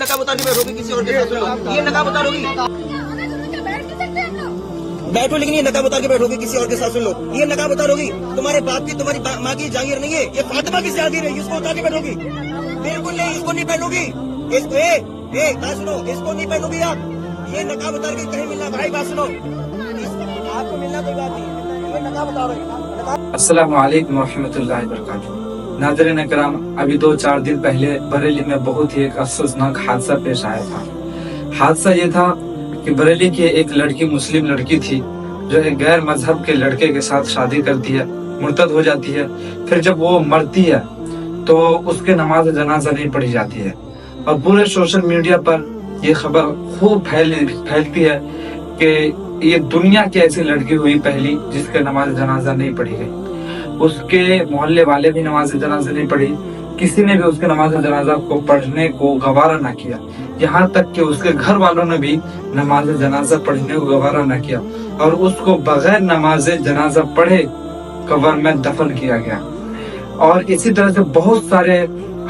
नकाब उतार के बैठोगे किसी और के साथ सुनो, ये नकाब उतारोगी, बैठो लेकिन ये नकाब उतार के बैठोगे किसी और के साथ सुन लो, ये नकाब उतारोगी, तुम्हारे बाप की तुम्हारी माँ की जागीर नहीं है, ये फातिमा की जागीर है, इसको उतार के बैठोगी, बिल्कुल नहीं, इसको नहीं पहनोगी, इसको बात सुनो, इसको नहीं पहनोगी आप, ये नकाब उतार के कहीं मिलना भाई, बात सुनो, आपको मिलना कोई बात नहीं, ये नकाब उतारो। अस्सलाम वालेकुम रहमतुल्लाहि व बरकातुहू। नाज़रीन करम, अभी 2-4 दिन पहले बरेली में बहुत ही एक अफसोसनाक हादसा पेश आया था। हादसा ये था कि बरेली की एक लड़की, मुस्लिम लड़की थी, जो एक गैर मजहब के लड़के के साथ शादी करती है, मुर्तद हो जाती है। फिर जब वो मरती है तो उसके नमाज जनाजा नहीं पढ़ी जाती है और पूरे सोशल मीडिया पर ये खबर खूब फैलती है कि ये दुनिया की ऐसी लड़की हुई पहली जिसके नमाज जनाजा नहीं पढ़ी गई। उसके मोहल्ले वाले भी नमाज जनाजा नहीं पढ़ी, किसी ने भी उसके नमाज जनाजा को पढ़ने को गवारा ना किया, यहाँ तक कि उसके घर वालों ने भी नमाज जनाजा पढ़ने को गवारा ना किया और उसको बगैर नमाज जनाजा पढ़े कब्र में दफन किया गया। और इसी तरह से बहुत सारे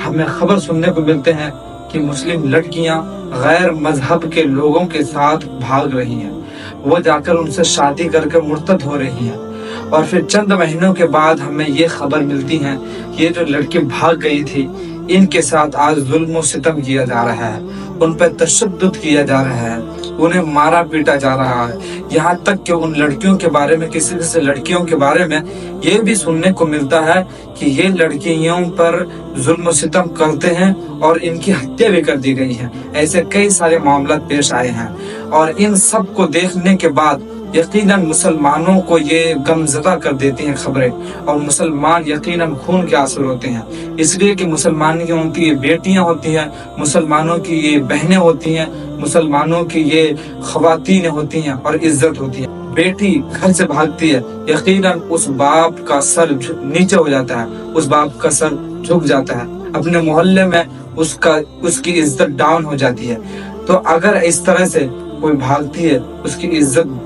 हमें खबर सुनने को मिलते हैं कि मुस्लिम लड़कियां गैर मजहब के लोगों के साथ भाग रही हैं, वो जाकर उनसे शादी करके मुर्तद हो रही हैं और फिर चंद महीनों के बाद हमें ये खबर मिलती है ये जो लड़की भाग गई थी इनके साथ आज जुल्म और सितम किया जा रहा है, उन पर तशद्दुद किया जा रहा है, उन्हें मारा पीटा जा रहा है। यहाँ तक कि उन लड़कियों के बारे में, किसी लड़कियों के बारे में ये भी सुनने को मिलता है कि ये लड़कियों पर जुल्म और सितम करते हैं और इनकी हत्या भी कर दी गई है। ऐसे कई सारे मामला पेश आए हैं और इन सब को देखने के बाद यकीनन मुसलमानों को ये गमज़दा कर देती हैं खबरें और मुसलमान यकीनन खून के आंसू होते हैं, इसलिए कि मुसलमानों की ये बेटियां होती हैं, मुसलमानों की ये बहनें होती हैं, मुसलमानों की ये ख़वातीन होती हैं और इज्जत होती है। बेटी घर से भागती है, यकीनन उस बाप का सर नीचे हो जाता है, उस बाप का सर झुक जाता है, अपने मोहल्ले में उसकी इज्जत डाउन हो जाती है। तो अगर इस तरह से कोई भागती है, उसकी इज्जत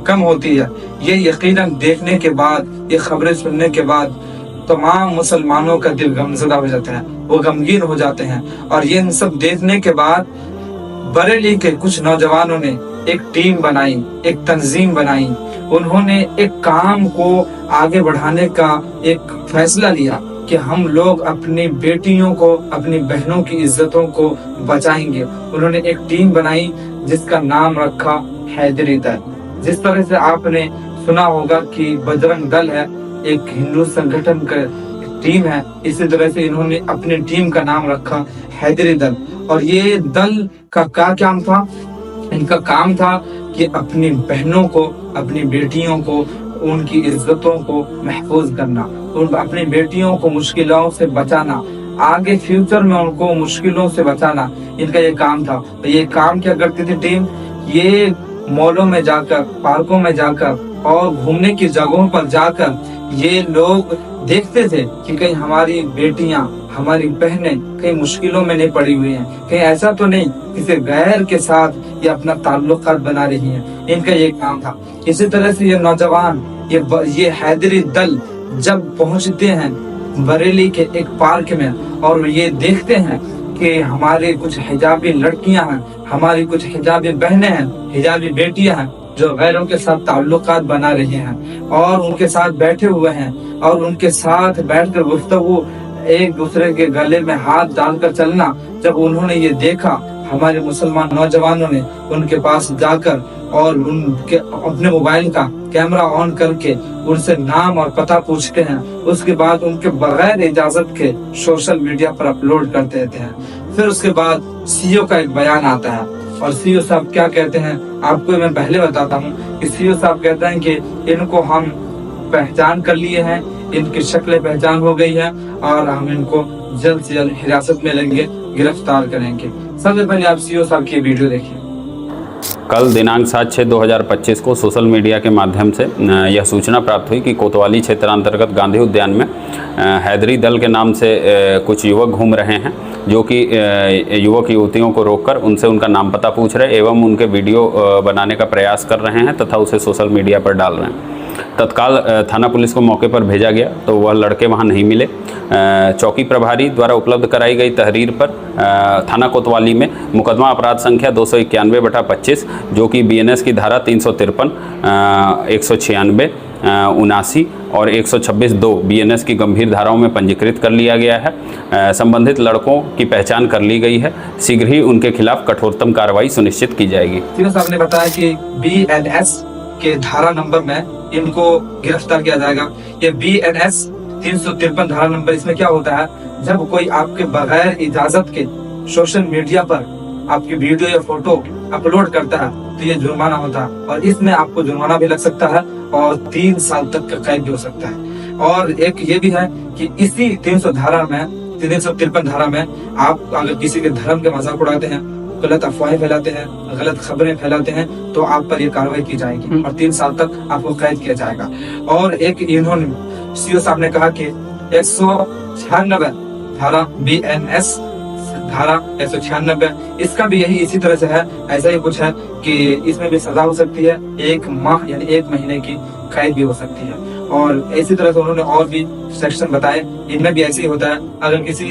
कम होती है। ये यकीनन देखने के बाद, ये खबरें सुनने के बाद तमाम मुसलमानों का दिल गमज़दा हो जाता है, वो गमगीन हो जाते हैं। और ये इन सब देखने के बाद बरेली के कुछ नौजवानों ने एक टीम बनाई, एक तंजीम बनाई, उन्होंने एक काम को आगे बढ़ाने का एक फैसला लिया कि हम लोग अपनी बेटियों को, अपनी बहनों की इज्जतों को बचाएंगे। उन्होंने एक टीम बनाई जिसका नाम रखा हैदरी दल। जिस तरह से आपने सुना होगा कि बजरंग दल है, एक हिंदू संगठन का टीम है, इसी तरह से इन्होंने अपनी टीम का नाम रखा हैदरी दल। और ये दल का क्या काम था? इनका काम था कि अपनी बहनों को, अपनी बेटियों को, उनकी इज्जतों को महफूज करना, अपनी बेटियों को मुश्किलों से बचाना, आगे फ्यूचर में उनको मुश्किलों से बचाना, इनका ये काम था। तो ये काम क्या करती थी टीम? ये मॉलों में जाकर, पार्कों में जाकर और घूमने की जगहों पर जाकर ये लोग देखते थे कि कहीं हमारी बेटियां, हमारी बहनें कहीं मुश्किलों में नहीं पड़ी हुई हैं, कहीं ऐसा तो नहीं किसी गैर के साथ ये अपना ताल्लुकात बना रही हैं। इनका ये काम था। इसी तरह से ये नौजवान, ये हैदरी दल जब पहुंचते हैं बरेली के एक पार्क में और ये देखते हैं कि हमारे कुछ हिजाबी लड़कियां हैं, हमारी कुछ हिजाबी बहनें हैं, हिजाबी बेटियां हैं जो गैरों के साथ ताल्लुकात बना रही हैं और उनके साथ बैठे हुए हैं और उनके साथ बैठकर गुफ्तगू, एक दूसरे के गले में हाथ डालकर चलना। जब उन्होंने ये देखा, हमारे मुसलमान नौजवानों ने उनके पास जाकर और उनके अपने मोबाइल का कैमरा ऑन करके उनसे नाम और पता पूछते हैं, उसके बाद उनके बगैर इजाजत के सोशल मीडिया पर अपलोड कर देते हैं। फिर उसके बाद सीईओ का एक बयान आता है और सीईओ साहब क्या कहते हैं आपको मैं पहले बताता हूँ कि सीईओ साहब कहते हैं कि इनको हम पहचान कर लिए हैं, इनकी शक्ल पहचान हो गई है और हम इनको जल्द से जल्द हिरासत में लेंगे, गिरफ्तार करेंगे। सबसे पहले आप सीईओ साहब की वीडियो देखिए। कल दिनांक 7/6/2025 को सोशल मीडिया के माध्यम से यह सूचना प्राप्त हुई कि कोतवाली क्षेत्रांतर्गत गांधी उद्यान में हैदरी दल के नाम से कुछ युवक घूम रहे हैं, जो कि युवक युवतियों को रोककर उनसे उनका नाम पता पूछ रहे एवं उनके वीडियो बनाने का प्रयास कर रहे हैं तथा उसे सोशल मीडिया पर डाल रहे हैं। तत्काल थाना पुलिस को मौके पर भेजा गया तो वह लड़के वहां नहीं मिले। चौकी प्रभारी द्वारा उपलब्ध कराई गई तहरीर पर थाना कोतवाली में मुकदमा अपराध संख्या 291/25 जो कि BNS की धारा 353, 196, 79 और 126(2) BNS की गंभीर धाराओं में पंजीकृत कर लिया गया है। संबंधित लड़कों की पहचान कर ली गई है। शीघ्र ही उनके खिलाफ कठोरतम कार्रवाई सुनिश्चित की जाएगी। सीओ साहब ने बताया कि BNS के धारा नंबर में इनको गिरफ्तार किया जाएगा। ये BNS 353 धारा नंबर, इसमें क्या होता है, जब कोई आपके बगैर इजाजत के सोशल मीडिया पर आपकी वीडियो या फोटो अपलोड करता है तो ये जुर्माना होता है, और इसमें आपको जुर्माना भी लग सकता है और 3 साल तक का कैद भी हो सकता है। और एक ये भी है कि इसी 353 धारा में आप अगर किसी के धर्म के मजाक उड़ाते हैं, गलत अफवाहें फैलाते हैं, गलत खबरें फैलाते हैं तो आप पर ये कार्रवाई की जाएगी और 3 साल तक आपको कैद किया जाएगा। और एक इन्होंने सीओ साहब ने कहा कि 196 धारा BNS धारा 196 इसका भी यही इसी तरह से है, ऐसा ही कुछ है कि इसमें भी सजा हो सकती है, 1 माह यानी 1 महीने की कैद भी हो सकती है। और इसी तरह से उन्होंने और भी सेक्शन बताए, इनमें भी ऐसे ही होता है, अगर किसी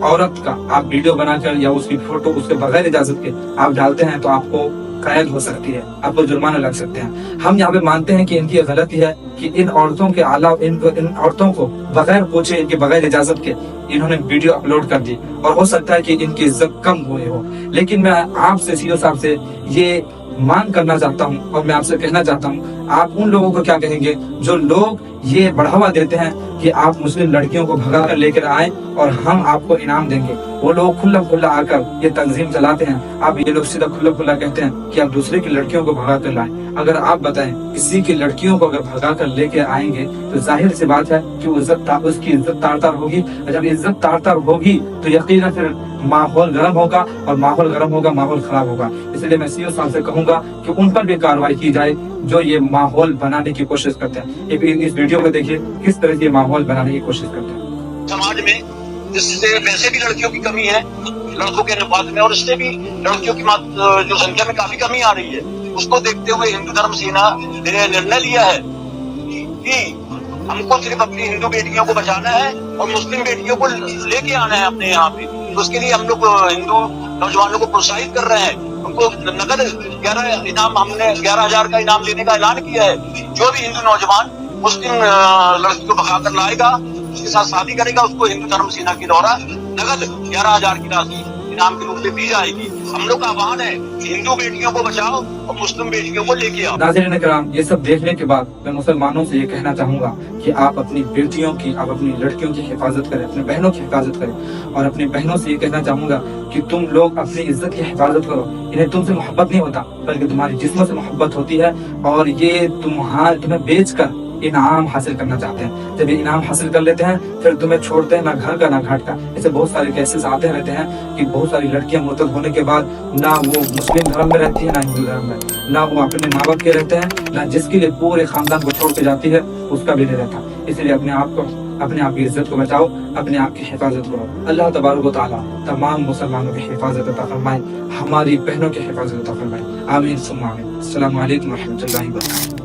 औरत का आप वीडियो बनाकर या उसकी फोटो उसके बगैर इजाजत के आप डालते हैं तो आपको कैद हो सकती है, आपको जुर्माना लग सकते हैं। हम यहाँ पे मानते हैं कि इनकी ये गलती है कि इन औरतों के अलावा इन औरतों को बगैर पूछे, इनके बगैर इजाजत के इन्होंने वीडियो अपलोड कर दी, और हो सकता है कि इनकी इज्जत कम हुई हो। लेकिन मैं आपसे सीओ साहब से ये मांग करना चाहता हूँ और मैं आपसे कहना चाहता हूँ, आप उन लोगों को क्या कहेंगे जो लोग ये बढ़ावा देते हैं कि आप मुस्लिम लड़कियों को भगा कर लेकर आए और हम आपको इनाम देंगे। वो लोग खुला आकर ये तंजीम चलाते हैं, आप ये लोग सीधा खुला कहते हैं कि आप दूसरे की लड़कियों को भगा कर लाएं। अगर आप बताएं किसी की लड़कियों को अगर भगा कर लेके आएंगे तो जाहिर सी बात है कि उसकी इज्जत तार होगी, और जब इज्जत तार होगी तो यकीनन फिर माहौल गर्म होगा, और माहौल गर्म होगा माहौल खराब होगा। इसलिए मैं सीओ साहब से कहूंगा कि उन पर भी कार्रवाई की जाए जो ये माहौल बनाने की कोशिश करते हैं। इस वीडियो को देखिए किस तरह से माहौल बनाने की कोशिश करते हैं। समाज में जिससे वैसे भी लड़कियों की कमी है लड़कों के अनुपात में, और इससे भी लड़कियों की जो संख्या में काफी कमी आ रही है, उसको देखते हुए हिंदू धर्म सेना ने निर्णय लिया है कि हमको सिर्फ अपनी हिंदू बेटियों को बचाना है और मुस्लिम बेटियों को लेके आना है अपने यहाँ पे। तो उसके लिए हम लोग हिंदू नौजवानों को प्रोत्साहित कर रहे हैं, उनको नगद 11 इनाम, हमने 11,000 का इनाम देने का ऐलान किया है। जो भी हिंदू नौजवान मुस्लिम लड़की को भगा कर लाएगा, उसके साथ शादी करेगा, उसको हिंदू धर्म सेना के द्वारा नगद 11,000 की राशि इनाम के रूप में दी जाएगी। हम लोग का आह्वान है हिंदू बेटियों को बचाओ और मुस्लिम बेटियों को लेके आओ। नाज़रीन किराम, ये सब देखने के बाद मैं मुसलमानों से ये कहना चाहूंगा कि आप अपनी बेटियों की, आप अपनी लड़कियों की हिफाजत करें, अपने बहनों की हिफाजत करें। और अपनी बहनों से ये कहना चाहूंगा कि तुम लोग अपनी इज्जत की हिफाजत करो। इन्हें तुमसे मोहब्बत नहीं होता बल्कि तुम्हारी जिस्म से मोहब्बत होती है, और ये तुम्हें बेच कर इनाम हासिल करना चाहते हैं। जब ये इनाम हासिल कर लेते हैं फिर तुम्हें छोड़ते हैं ना घर का ना घाट का। ऐसे बहुत सारे केसेस आते रहते हैं कि बहुत सारी लड़कियां मुर्तद होने के बाद ना वो मुस्लिम धर्म में रहती है ना हिंदू धर्म में, ना वो अपने माँ बाप के रहते हैं, ना जिसके लिए पूरे खानदान को छोड़ के जाती है उसका भी नहीं रहता। इसलिए अपने आप की इज्जत को बचाओ, अपने आप की हिफाजत करो। अल्लाह तबारक व तआला तमाम मुसलमानों की हिफाजत अता फरमाए, हमारी बहनों की हिफाजत अता फरमाए। आमीन सुम्मा आमीन। अस्सलामु अलैकुम व रहमतुल्लाहि व बरकातहू।